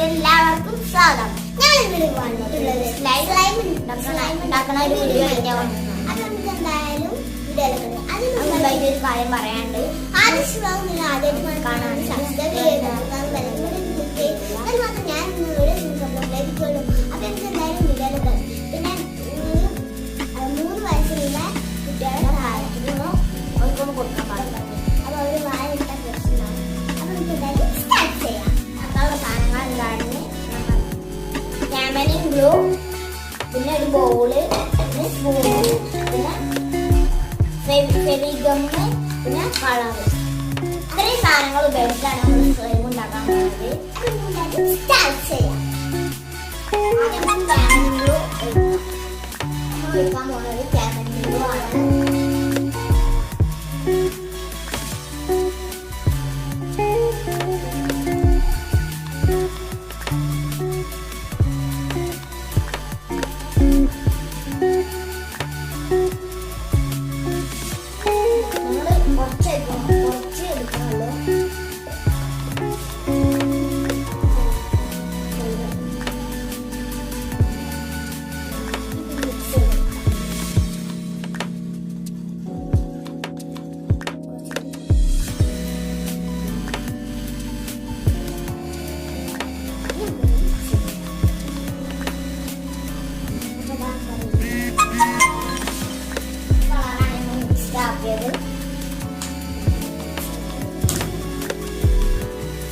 എല്ലാവർക്കും സ്വാഗതം. ഞാൻ ഇവിടെ വന്നിട്ടുള്ളത് സ്ലൈം ഉണ്ടാക്കുന്ന ഒരു വീഡിയോ ആയിട്ടാണ്. അത് നമുക്ക് എന്തായാലും ഒരു കാര്യം പറയാനുണ്ട്. ആദ്യം ആദ്യമായിട്ട് കാണാൻ സബ്സ്ക്രൈബ് ചെയ്തത് മാത്രം ഞാൻ ലഭിക്കുള്ളൂ. അപ്പൊ എനിക്ക് എന്തായാലും വീഡിയോ പിന്നെ 3 വയസ്സിലുള്ള കുട്ടികളുടെ സഹായത്തിനോ അവർക്കൊന്നും കൊടുക്കാൻ പാടില്ല. അപ്പൊ അവർ വായ പ്രശ്നമാണ്. അപ്പൊ നമുക്ക് എന്തായാലും സ്റ്റാർട്ട് ചെയ്യാം. സാധനങ്ങൾ എന്താണെന്ന് ക്യാമറിങ് ഗ്ലൂ, പിന്നെ ഒരു ബൗള്, പിന്നെ സ്പൂണ്, പിന്നെ ഫെവിഗമ്മ്, പിന്നെ കളറ്. ഇത്രയും സാധനങ്ങൾ ഉപയോഗിച്ചാണ് നമ്മൾ സ്ലൈം ഉണ്ടാക്കാൻ പോകുന്നത്. സ്റ്റാർട്ട് ചെയ്യാം. ആദ്യം ക്യാമറിങ് ഗ്ലൂ ഒഴിക്കാൻ പോകുന്നത് ക്യാമറിങ് ഗ്ലൂ ആണ്.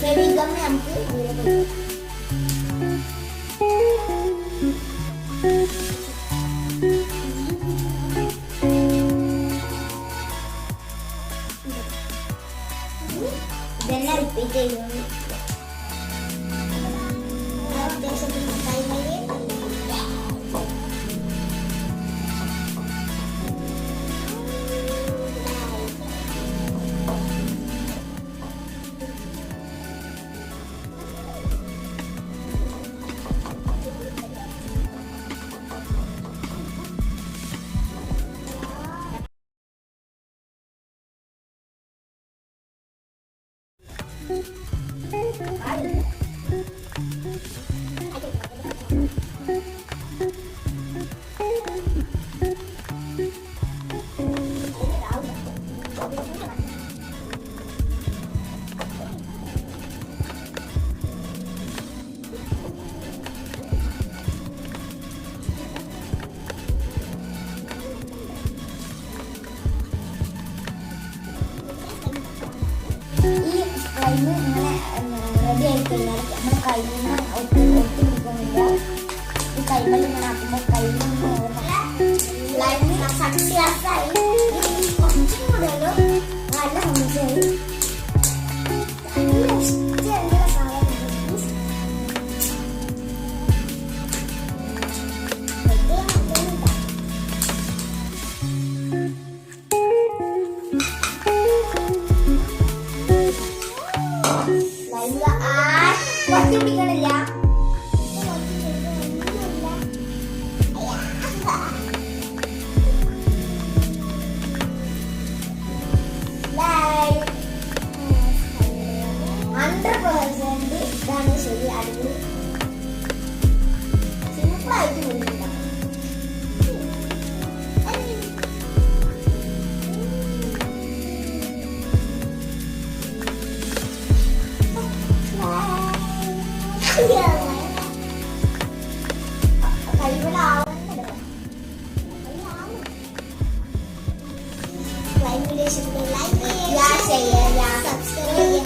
ഫെവിഗമ്മ് നമുക്ക് ഇതെന്നെ റിപ്പീറ്റ് ചെയ്യുന്നു. ഇങ്ങനെ റെഡി ആയി കഴിഞ്ഞാൽ നമ്മുടെ കയ്യിൽ നിന്ന് ഒട്ടി പിടിക്കുന്നില്ല. ഈ കൈമൽ ഇങ്ങനെ ആക്കുമ്പോൾ കയ്യിൽ നിന്ന് സക്സസ്സായി കുറച്ചും കൂടെ നല്ല സന്തോഷമായി. പിടിക്കണില്ല. ഇതാണ് ശരി. അടിപൊളി സിമ്പിളായിട്ട് മുന്നില്ല. Like, share, subscribe,